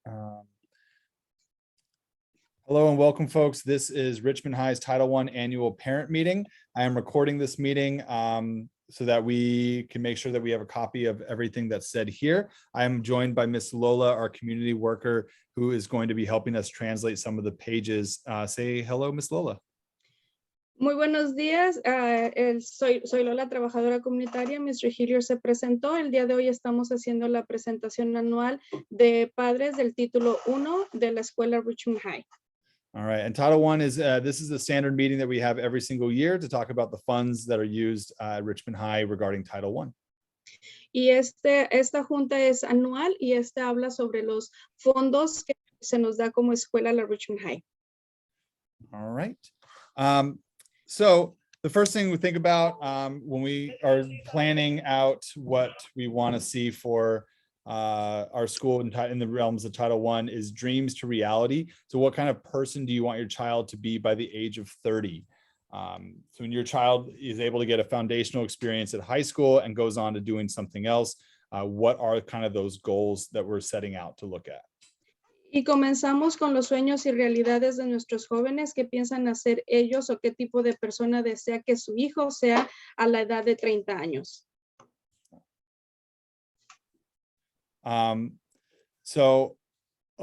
Um, Hello and welcome, folks. This is Richmond High's Title I annual parent meeting. I am recording this meeting so that we can make sure that we have a copy of everything that's said here. I am joined by Miss Lola, our community worker, who is going to be helping us translate some of the pages. Say hello, Miss Lola. Muy buenos días, soy Lola, trabajadora comunitaria. Mr. Hillier se presentó. El día de hoy estamos haciendo la presentación anual de padres del título 1 de la escuela Richmond High. All right, and Title I is, this is the standard meeting that we have every single year to talk about the funds that are used at Richmond High regarding Title I. Y esta junta es anual y habla sobre los fondos que se nos da como escuela la Richmond High. All right. So the first thing we think about when we are planning out what we want to see for our school in the realms of Title I is dreams to reality. So what kind of person do you want your child to be by the age of 30? So when your child is able to get a foundational experience at high school and goes on to doing something else, what are kind of those goals that we're setting out to look at? Y comenzamos con los sueños y realidades de nuestros jóvenes, qué piensan hacer ellos o qué tipo de persona desea que su hijo sea a la edad de 30 años. So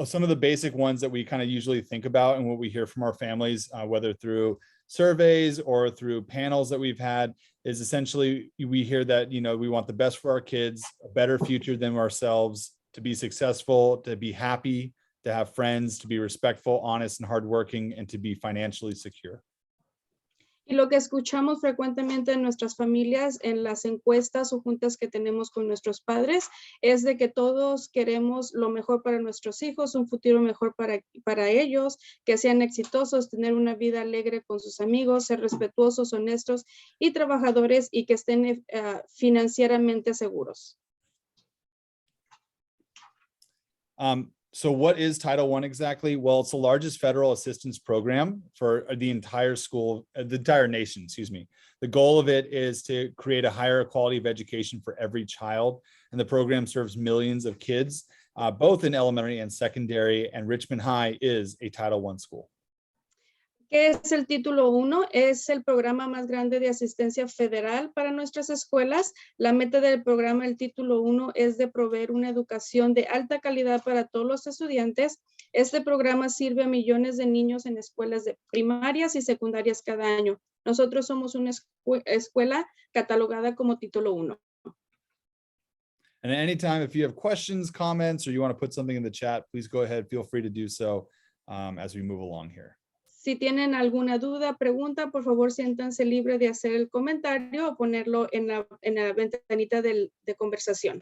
some of the basic ones that we kind of usually think about and what we hear from our families, whether through surveys or through panels that we've had, is essentially we hear that, you know, we want the best for our kids, a better future than ourselves, to be successful, to be happy, to have friends, to be respectful, honest, and hardworking, and to be financially secure. Y lo que escuchamos frecuentemente en nuestras familias, en las encuestas o juntas que tenemos con nuestros padres, es de que todos queremos lo mejor para nuestros hijos, un futuro mejor para ellos, que sean exitosos, tener una vida alegre con sus amigos, ser respetuosos, honestos y trabajadores y que estén financieramente seguros. So what is Title I exactly? Well, it's the largest federal assistance program for the entire school, the entire nation, excuse me. The goal of it is to create a higher quality of education for every child. And the program serves millions of kids, both in elementary and secondary, and Richmond High is a Title I school. ¿Qué es el título 1? Es el programa más grande de asistencia federal para nuestras escuelas. La meta del programa, el título 1, es de proveer una educación de alta calidad para todos los estudiantes. Este programa sirve a millones de niños en escuelas de primarias y secundarias cada año. Nosotros somos una escuela catalogada como título 1. And at any time, if you have questions, comments, or you want to put something in the chat, please go ahead. Feel free to do so as we move along here. Si tienen alguna duda, pregunta, por favor, siéntanse libre de hacer el comentario o ponerlo en la ventanita de conversación.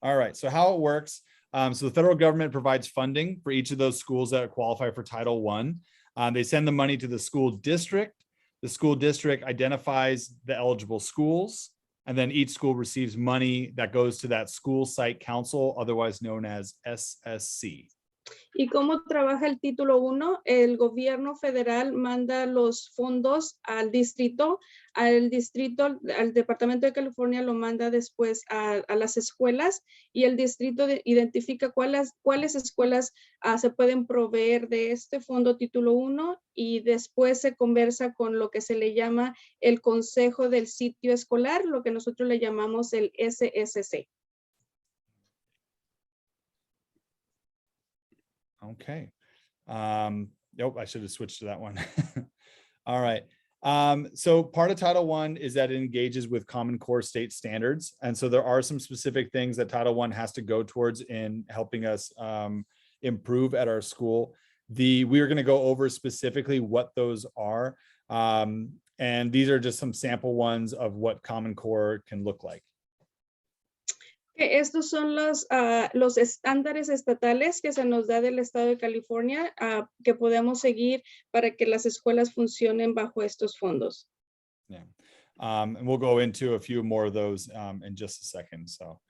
All right, so how it works. So the federal government provides funding for each of those schools that qualify for Title I. They send the money to the school district. The school district identifies the eligible schools, and then each school receives money that goes to that school site council, otherwise known as SSC. ¿Y cómo trabaja el título 1? El gobierno federal manda los fondos al distrito, al Departamento de California lo manda después a las escuelas y el distrito identifica cuáles escuelas se pueden proveer de este fondo título 1 y después se conversa con lo que se le llama el consejo del sitio escolar, lo que nosotros le llamamos el SSC. Okay. Nope, I should have switched to that one. All right. So part of Title I is that it engages with Common Core state standards. And so there are some specific things that Title I has to go towards in helping us improve at our school. We are going to go over specifically what those are. And these are just some sample ones of what Common Core can look like. Estos son los estándares estatales que se nos da del estado de California que podemos seguir para que las escuelas funcionen bajo estos fondos. Yeah. And we'll go into a few more of those in just a second. So,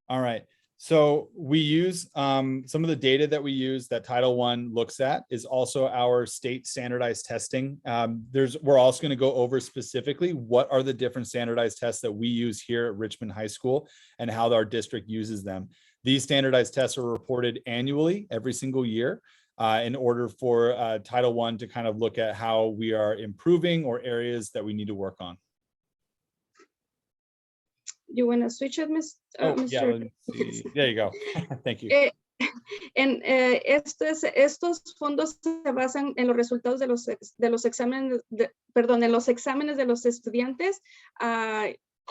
all right. So we use some of the data that we use that Title I looks at is also our state standardized testing. We're also going to go over specifically what are the different standardized tests that we use here at Richmond High School and how our district uses them. These standardized tests are reported annually every single year in order for Title I to kind of look at how we are improving or areas that we need to work on. You want to switch it, Yeah, Mr. let's see. There you go. Thank you. Estos fondos se basan en los resultados de los exámenes, en los exámenes de los estudiantes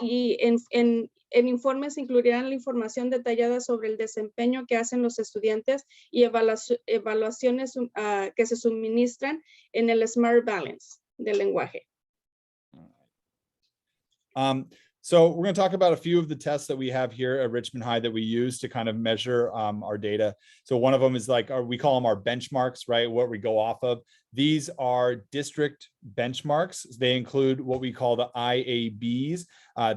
y en informes incluirán la información detallada sobre el desempeño que hacen los estudiantes y evaluaciones que se suministran en el Smart Balance del lenguaje. So we're going to talk about a few of the tests that we have here at Richmond High that we use to kind of measure our data. So one of them is like, we call them our benchmarks, right? What we go off of. These are district benchmarks. They include what we call the IABs.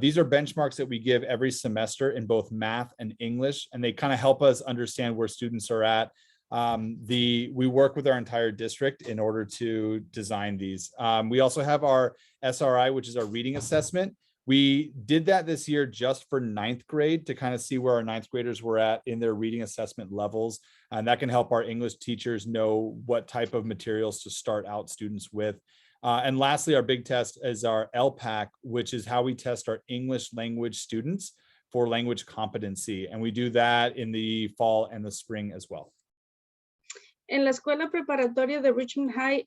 These are benchmarks that we give every semester in both math and English, and they kind of help us understand where students are at. We work with our entire district in order to design these. We also have our SRI, which is our reading assessment. We did that this year just for 9th grade to kind of see where our 9th graders were at in their reading assessment levels. And that can help our English teachers know what type of materials to start out students with. And lastly, our big test is our LPAC, which is how we test our English language students for language competency. And we do that in the fall and the spring as well. En la escuela preparatoria de Richmond High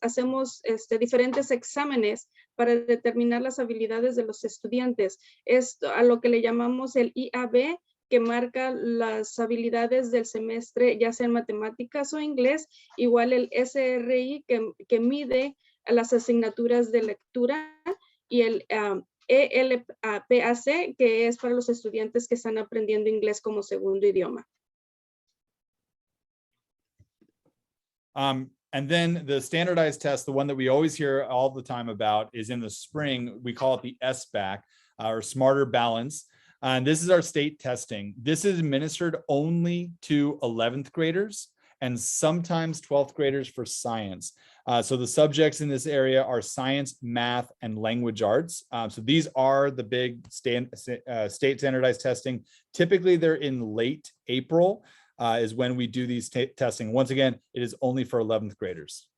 hacemos diferentes exámenes para determinar las habilidades de los estudiantes. Esto a lo que le llamamos el IAB, que marca las habilidades del semestre, ya sea en matemáticas o inglés, igual el SRI, que mide las asignaturas de lectura, y el ELPAC, que es para los estudiantes que están aprendiendo inglés como segundo idioma. And then the standardized test, the one that we always hear all the time about, is in the spring. We call it the SBAC, or Smarter Balance. And this is our state testing. This is administered only to 11th graders and sometimes 12th graders for science. So the subjects in this area are science, math, and language arts. So these are the big state standardized testing. Typically, they're in late April. Is when we do these testing. Once again, it is only for 11th graders.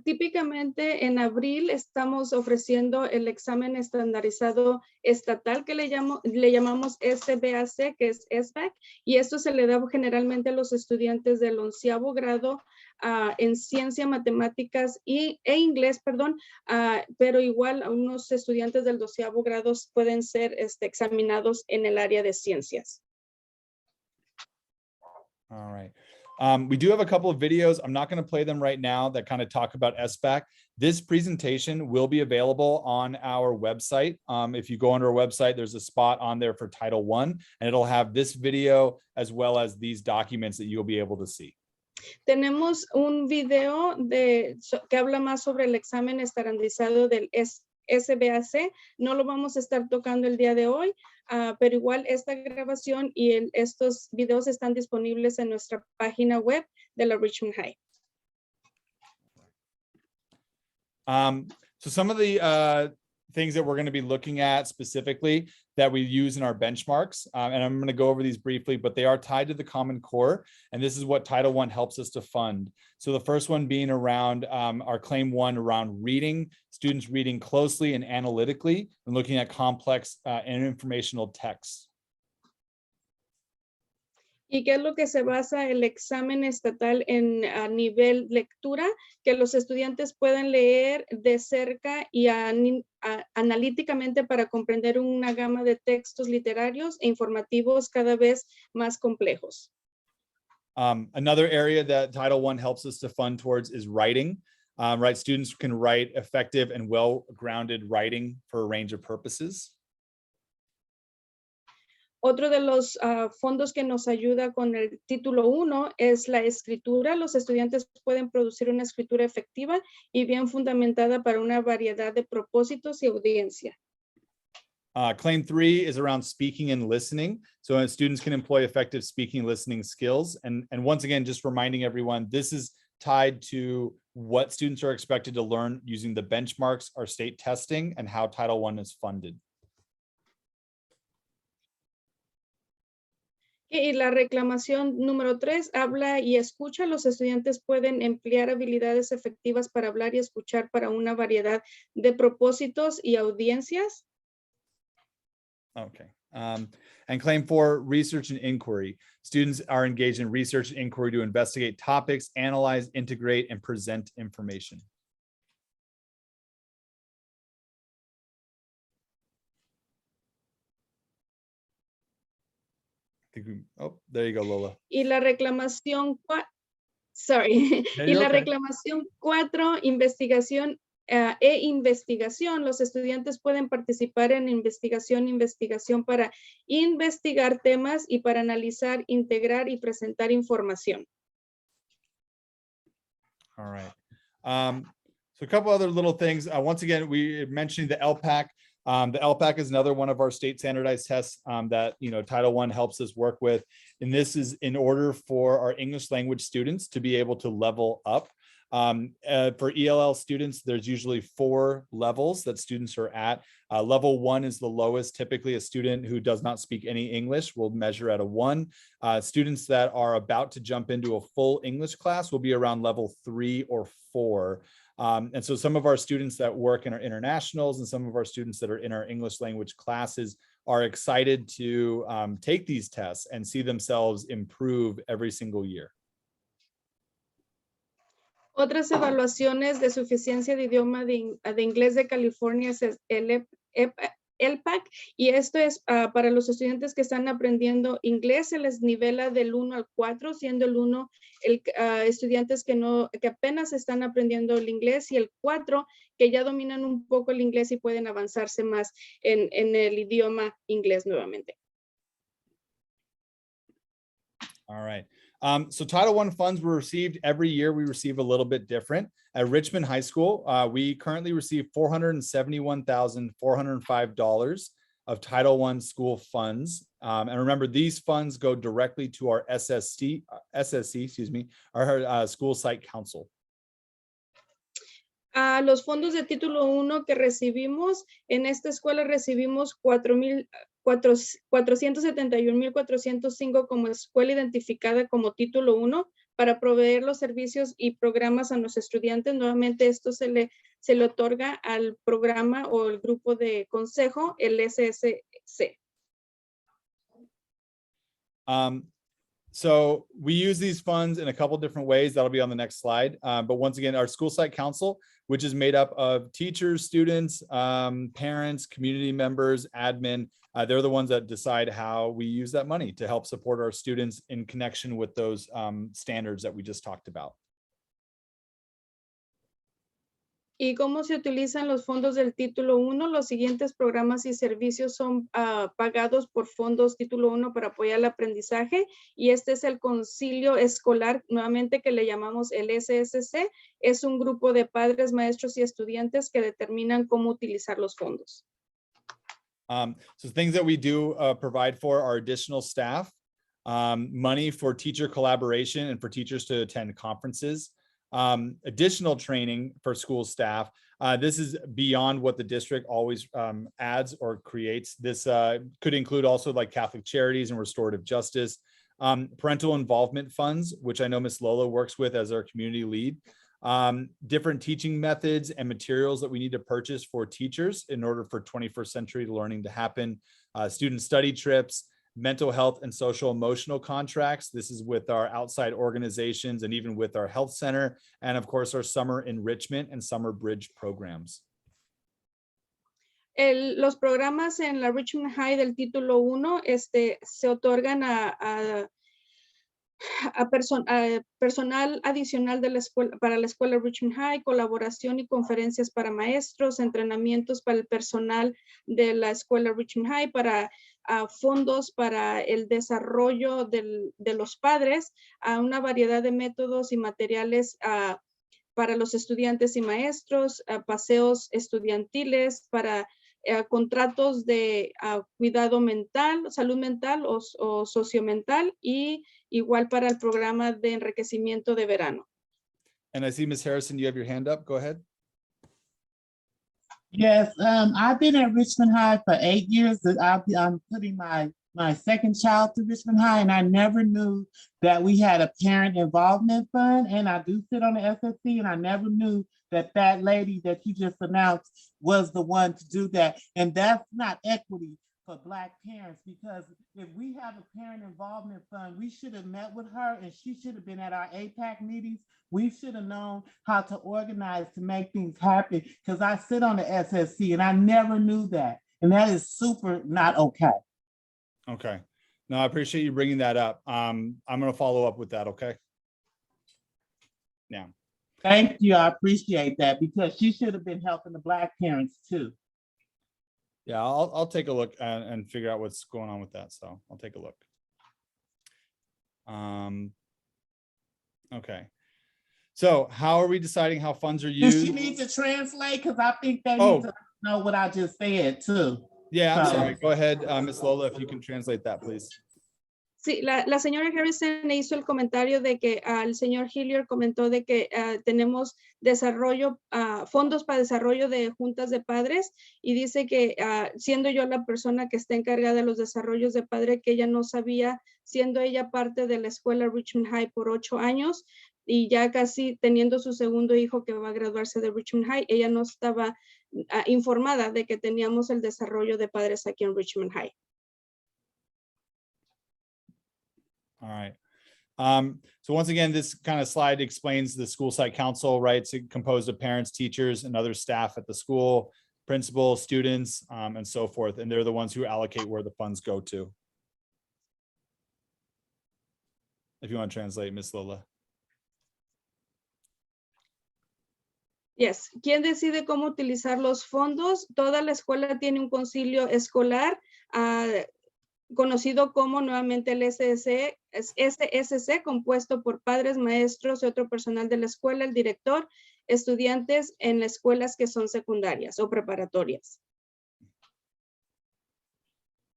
Típicamente en abril estamos ofreciendo el examen estandarizado estatal que le llamamos SBAC, que es SBAC, y esto se le da generalmente a los estudiantes del 11º grado en ciencia, matemáticas e inglés, pero igual unos estudiantes del 12º grado pueden ser examinados en el área de ciencias. All right. We do have a couple of videos. I'm not going to play them right now that kind of talk about SBAC. This presentation will be available on our website. If you go on our website, there's a spot on there for Title I, and it'll have this video as well as these documents that you'll be able to see. Tenemos un video que habla más sobre el examen estandarizado del SBAC. No lo vamos a estar tocando el día de hoy, pero igual esta grabación y estos videos están disponibles en nuestra página web de la Richmond High. So some of the things that we're going to be looking at specifically that we use in our benchmarks, and I'm going to go over these briefly, but they are tied to the Common Core, and this is what Title I helps us to fund. So the first one being around our Claim 1 around reading, students reading closely and analytically, and looking at complex and informational texts. ¿Y qué es lo que se basa el examen estatal en a nivel lectura? Que los estudiantes puedan leer de cerca y analíticamente para comprender una gama de textos literarios e informativos cada vez más complejos. Another area that Title I helps us to fund towards is writing. Right, students can write effective and well-grounded writing for a range of purposes. Otro de los fondos que nos ayuda con el título 1 es la escritura. Los estudiantes pueden producir una escritura efectiva y bien fundamentada para una variedad de propósitos y audiencia. Claim 3 is around speaking and listening. So students can employ effective speaking and listening skills. And once again, just reminding everyone, this is tied to what students are expected to learn using the benchmarks, our state testing, and how Title I is funded. Y la reclamación número 3 habla y escucha. Los estudiantes pueden emplear habilidades efectivas para hablar y escuchar para una variedad de propósitos y audiencias. Okay. And claim 4, research and inquiry. Students are engaged in research and inquiry to investigate topics, analyze, integrate, and present information. Oh, there you go, Lola. Y la reclamación, sorry, Yeah, y you're la okay. reclamación 4, investigación e investigación. Los estudiantes pueden participar en investigación para investigar temas y para analizar, integrar y presentar información. All right. So a couple other little things. Once again, we mentioned the LPAC. The LPAC is another one of our state standardized tests that Title I helps us work with. And this is in order for our English language students to be able to level up. For ELL students, there's usually 4 levels that students are at. Level 1 is the lowest. Typically, a student who does not speak any English will measure at a 1. Students that are about to jump into a full English class will be around level 3 or 4. And so some of our students that work in our internationals and some of our students that are in our English language classes are excited to take these tests and see themselves improve every single year. Otras evaluaciones de suficiencia de idioma de inglés de California es el LPAC, y esto es para los estudiantes que están aprendiendo inglés. Se les nivela del 1 al 4, siendo el 1 estudiantes que apenas están aprendiendo el inglés, y el 4 que ya dominan un poco el inglés y pueden avanzarse más en el idioma inglés nuevamente. All right. So Title I funds were received every year. We receive a little bit different. At Richmond High School, we currently receive $471,405 of Title I school funds. And remember, these funds go directly to our SSC, our school site council. Los fondos de título 1 que recibimos, en esta escuela recibimos 471,405 como escuela identificada como título 1 para proveer los servicios y programas a los estudiantes. Nuevamente esto se le otorga al programa o el grupo de consejo, el SSC. So we use these funds in a couple different ways. That'll be on the next slide. But once again, our school site council, which is made up of teachers, students, parents, community members, admin, they're the ones that decide how we use that money to help support our students in connection with those standards that we just talked about. ¿Y cómo se utilizan los fondos del título 1? Los siguientes programas y servicios son pagados por fondos título 1 para apoyar el aprendizaje, y este es el concilio escolar, nuevamente que le llamamos el SSC. Es un grupo de padres, maestros y estudiantes que determinan cómo utilizar los fondos. So things that we do provide for are additional staff, money for teacher collaboration and for teachers to attend conferences. Additional training for school staff. This is beyond what the district always adds or creates. This could include also like Catholic Charities and restorative justice, parental involvement funds, which I know Ms. Lola works with as our community lead, different teaching methods and materials that we need to purchase for teachers in order for 21st century learning to happen, student study trips, mental health and social emotional contracts. This is with our outside organizations and even with our health center, and of course our summer enrichment and summer bridge programs. Los programas en la Richmond High del título 1 se otorgan a personal adicional de la escuela, para la escuela Richmond High, colaboración y conferencias para maestros, entrenamientos para el personal de la escuela Richmond High, para fondos para el desarrollo de los padres, una variedad de métodos y materiales para los estudiantes y maestros, paseos estudiantiles, para contratos de cuidado mental, salud mental o sociomental, y igual para el programa de enriquecimiento de verano. And I see Ms. Harrison, you have your hand up. Go ahead. Yes, I've been at Richmond High for 8 years. I'm putting my second child to Richmond High, and I never knew that we had a parent involvement fund. And I do sit on the SSC, and I never knew that that lady that you just announced was the one to do that. And that's not equity for Black parents, because if we have a parent involvement fund, we should have met with her, and she should have been at our APAC meetings. We should have known how to organize to make things happen, because I sit on the SSC and I never knew that. And that is super not okay. Okay. No, I appreciate you bringing that up. I'm going to follow up with that. Okay. Yeah. Thank you. I appreciate that, because she should have been helping the Black parents too. Yeah, I'll take a look and figure out what's going on with that. So I'll take a look. Okay. So how are we deciding how funds are Does used? she need to translate? Because I think they Oh. need to know what I just said too. Yeah, I'm So- sorry. Go ahead, Ms. Lola, if you can translate that, please. Sí, la señora Harrison hizo el comentario de que el señor Hillier comentó de que tenemos desarrollo, fondos para desarrollo de juntas de padres, y dice que siendo yo la persona que está encargada de los desarrollos de padre, que ella no sabía, siendo ella parte de la escuela Richmond High por 8 años y ya casi teniendo su segundo hijo que va a graduarse de Richmond High, ella no estaba informada de que teníamos el desarrollo de padres aquí en Richmond High. All right. So once again, this kind of slide explains the school site council, right? It's composed of parents, teachers, and other staff at the school, principals, students, and so forth. And they're the ones who allocate where the funds go to. If you want to translate, Ms. Lola. Yes. ¿Quién decide cómo utilizar los fondos? Toda la escuela tiene un concilio escolar, conocido como nuevamente el SSC, compuesto por padres, maestros y otro personal de la escuela, el director, estudiantes en las escuelas que son secundarias o preparatorias.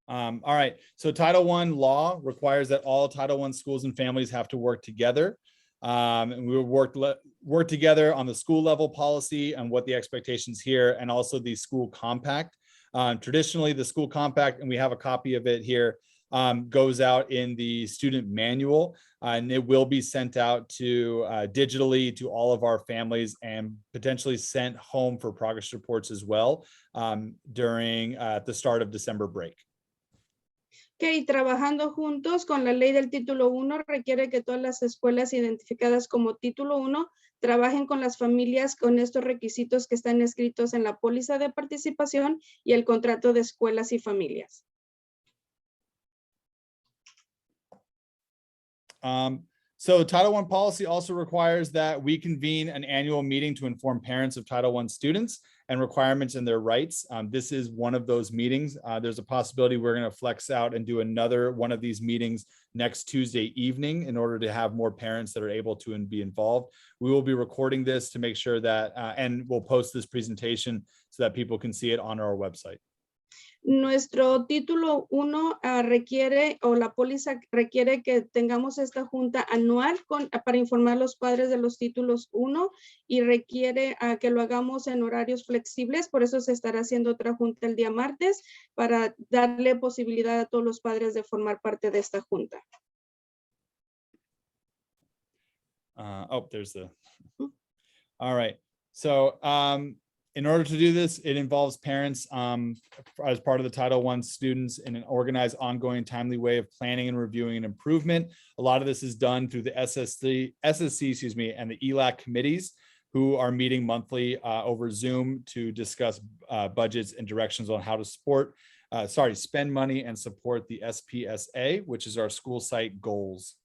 All right. So Title I law requires that all Title I schools and families have to work together. And we will work together on the school level policy and what the expectations here, and also the school compact. Traditionally, the school compact, and we have a copy of it here, goes out in the student manual, and it will be sent out to digitally to all of our families, and potentially sent home for progress reports as well during the start of December break. Okay, trabajando juntos con la ley del título 1 requiere que todas las escuelas identificadas como título 1 trabajen con las familias con estos requisitos que están escritos en la póliza de participación y el contrato de escuelas y familias. So Title I policy also requires that we convene an annual meeting to inform parents of Title I students and requirements and their rights. This is one of those meetings. There's a possibility we're going to flex out and do another one of these meetings next Tuesday evening in order to have more parents that are able to be involved. We will be recording this to make sure that, and we'll post this presentation so that people can see it on our website. Nuestro título 1 requiere, o la póliza requiere que tengamos esta junta anual para informar a los padres de los títulos 1, y requiere que lo hagamos en horarios flexibles. Por eso se estará haciendo otra junta el día martes para darle posibilidad a todos los padres de formar parte de esta junta. There's the, all right. So, in order to do this, it involves parents as part of the Title I students in an organized, ongoing, timely way of planning and reviewing an improvement. A lot of this is done through the SSC, and the ELAC committees, who are meeting monthly over Zoom to discuss budgets and directions on how to spend money and support the SPSA, which is our school site goals.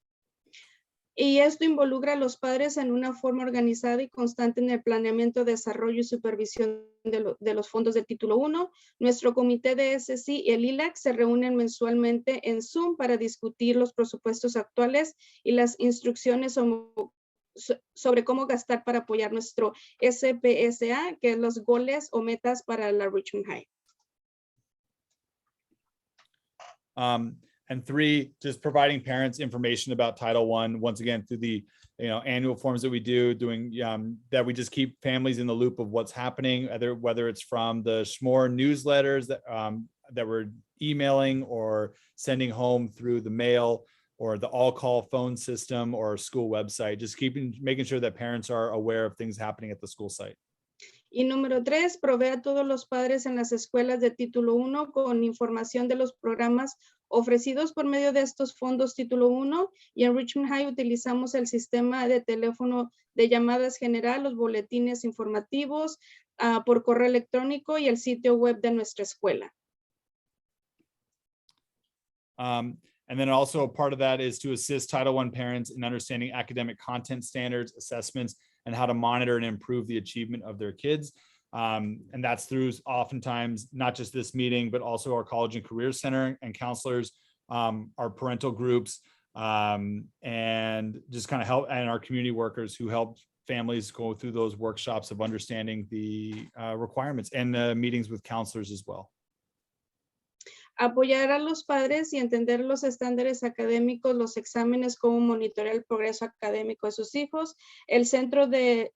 Y esto involucra a los padres en una forma organizada y constante en el planeamiento, desarrollo y supervisión de los fondos del título 1. Nuestro comité de SSC y el ILAC se reúnen mensualmente en Zoom para discutir los presupuestos actuales y las instrucciones sobre cómo gastar para apoyar nuestro SPSA, que es los goles o metas para la Richmond High. And 3, just providing parents information about Title I, once again, through the annual forms that we do, doing that we just keep families in the loop of what's happening, whether it's from the SHMORE newsletters that we're emailing or sending home through the mail, or the all-call phone system or school website, just making sure that parents are aware of things happening at the school site. Y número 3, provee a todos los padres en las escuelas de título 1 con información de los programas ofrecidos por medio de estos fondos título 1, y en Richmond High utilizamos el sistema de teléfono de llamadas general, los boletines informativos, por correo electrónico y el sitio web de nuestra escuela. And then also a part of that is to assist Title I parents in understanding academic content standards, assessments, and how to monitor and improve the achievement of their kids. And that's through oftentimes not just this meeting, but also our College and Career Center and counselors, our parental groups, and just kind of help, and our community workers who help families go through those workshops of understanding the requirements, and meetings with counselors as well. Apoyar a los padres y entender los estándares académicos, los exámenes, cómo monitorear el progreso académico de sus hijos, el centro de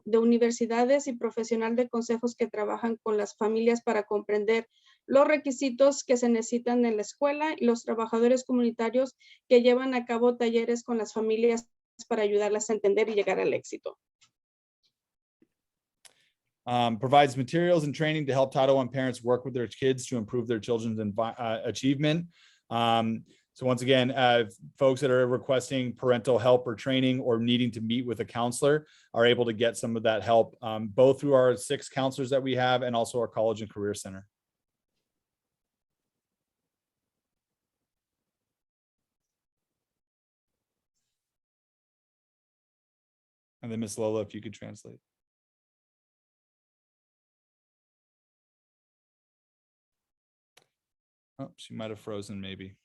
universidades y profesional de consejos que trabajan con las familias para comprender los requisitos que se necesitan en la escuela, y los trabajadores comunitarios que llevan a cabo talleres con las familias para ayudarlas a entender y llegar al éxito. Provides materials and training to help Title I parents work with their kids to improve their children's achievement. So once again, folks that are requesting parental help or training or needing to meet with a counselor are able to get some of that help, both through our 6 counselors that we have and also our College and Career Center. And then Miss Lola, if you could translate. Oh, she might have frozen maybe.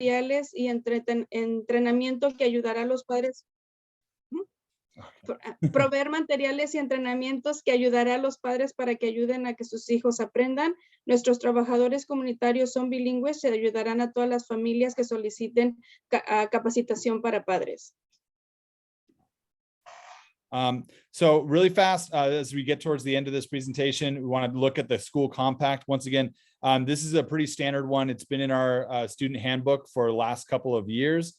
Materiales y entrenamiento que ayudará a los padres. Proveer materiales y entrenamientos que ayudará a los padres para que ayuden a que sus hijos aprendan. Nuestros trabajadores comunitarios son bilingües y ayudarán a todas las familias que soliciten capacitación para padres. So really fast, as we get towards the end of this presentation, we want to look at the school compact. Once again, this is a pretty standard one. It's been in our student handbook for the last couple of years.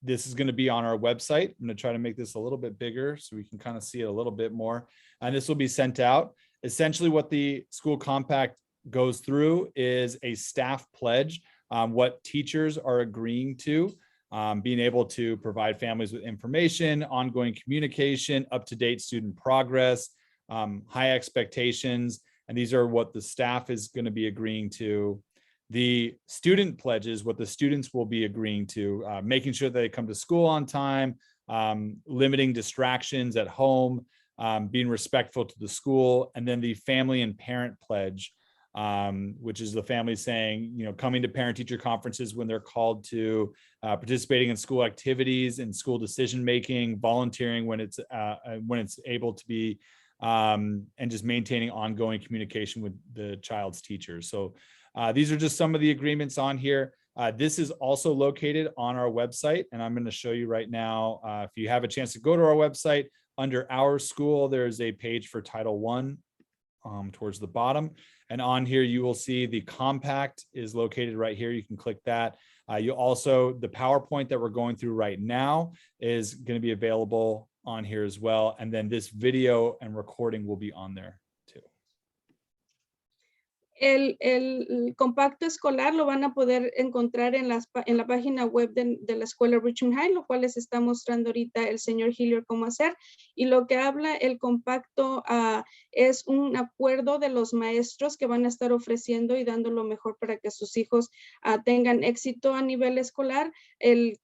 This is going to be on our website. I'm going to try to make this a little bit bigger so we can kind of see it a little bit more. And this will be sent out. Essentially what the school compact goes through is a staff pledge, what teachers are agreeing to, being able to provide families with information, ongoing communication, up-to-date student progress, high expectations. And these are what the staff is going to be agreeing to. The student pledges, what the students will be agreeing to, making sure that they come to school on time, limiting distractions at home, being respectful to the school. And then the family and parent pledge, which is the family saying, coming to parent-teacher conferences when they're called to, participating in school activities and school decision-making, volunteering when it's able to be, and just maintaining ongoing communication with the child's teachers. So these are just some of the agreements on here. This is also located on our website, and I'm going to show you right now. If you have a chance to go to our website, under Our School, there's a page for Title I towards the bottom. And on here, you will see the compact is located right here. You can click that. You also, the PowerPoint that we're going through right now is going to be available on here as well. And then this video and recording will be on there too. El compacto escolar lo van a poder encontrar en la página web de la escuela Richmond High, lo cual les está mostrando ahorita el señor Hillier cómo hacer. Y lo que habla el compacto es un acuerdo de los maestros que van a estar ofreciendo y dando lo mejor para que sus hijos tengan éxito a nivel escolar. El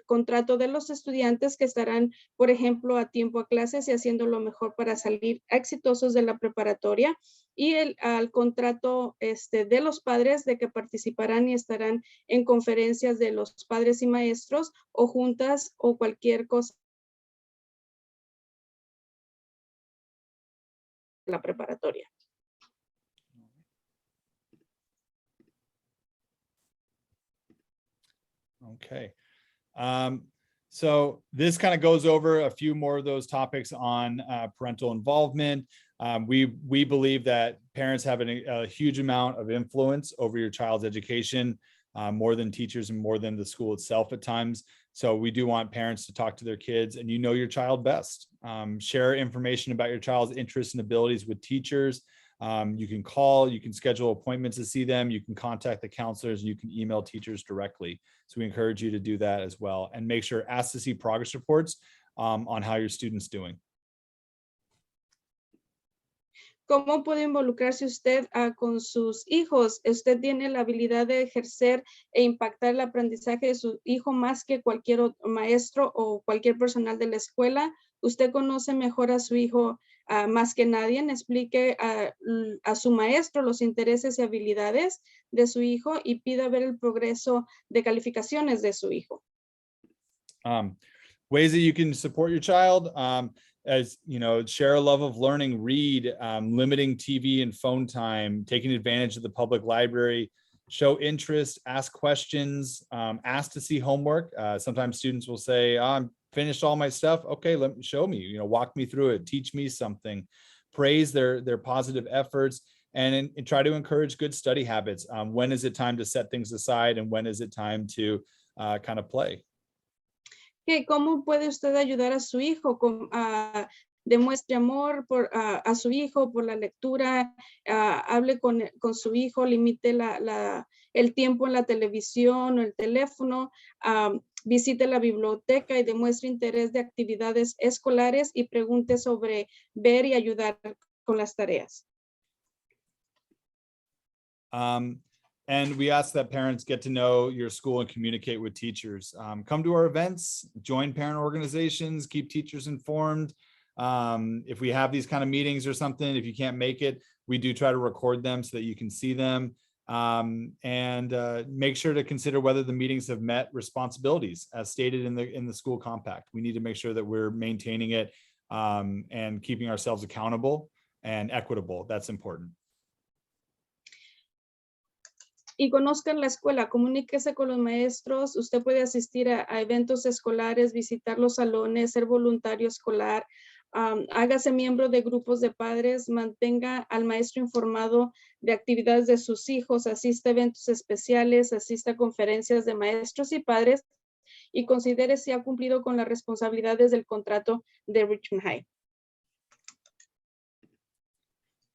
contrato de los estudiantes que estarán, por ejemplo, a tiempo a clases y haciendo lo mejor para salir exitosos de la preparatoria, y al contrato de los padres de que participarán y estarán en conferencias de los padres y maestros o juntas o cualquier cosa la preparatoria. Okay. So this kind of goes over a few more of those topics on parental involvement. We believe that parents have a huge amount of influence over your child's education, more than teachers and more than the school itself at times. So we do want parents to talk to their kids, and you know your child best. Share information about your child's interests and abilities with teachers. You can call, you can schedule appointments to see them, you can contact the counselors, you can email teachers directly. So we encourage you to do that as well, and make sure, ask to see progress reports on how your student's doing. ¿Cómo puede involucrarse usted con sus hijos? Usted tiene la habilidad de ejercer e impactar el aprendizaje de su hijo más que cualquier maestro o cualquier personal de la escuela. Usted conoce mejor a su hijo más que nadie. Explique a su maestro los intereses y habilidades de su hijo y pida ver el progreso de calificaciones de su hijo. Ways that you can support your child. As you know, share a love of learning, read, limiting TV and phone time, taking advantage of the public library, show interest, ask questions, ask to see homework. Sometimes students will say, oh, I'm finished all my stuff. Okay, let me show me, walk me through it, teach me something. Praise their positive efforts, and try to encourage good study habits. When is it time to set things aside, and when is it time to kind of play? ¿Cómo puede usted ayudar a su hijo? Demuestre amor a su hijo por la lectura, hable con su hijo, limite el tiempo en la televisión o el teléfono, visite la biblioteca y demuestre interés de actividades escolares y pregunte sobre ver y ayudar con las tareas. And we ask that parents get to know your school and communicate with teachers. Come to our events, join parent organizations, keep teachers informed. If we have these kind of meetings or something, if you can't make it, we do try to record them so that you can see them. And make sure to consider whether the meetings have met responsibilities as stated in the school compact. We need to make sure that we're maintaining it and keeping ourselves accountable and equitable. That's important. Y conozcan la escuela, comuníquese con los maestros. Usted puede asistir a eventos escolares, visitar los salones, ser voluntario escolar, hágase miembro de grupos de padres, mantenga al maestro informado de actividades de sus hijos, asista a eventos especiales, asista a conferencias de maestros y padres y considere si ha cumplido con las responsabilidades del contrato de Richmond High.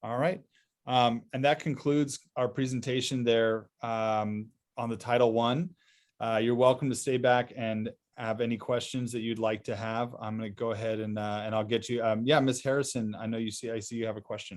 All right. And that concludes our presentation there on the Title I. You're welcome to stay back and have any questions that you'd like to have. I'm going to go ahead and I'll get you. Yeah, Ms. Harrison, I see you have a question.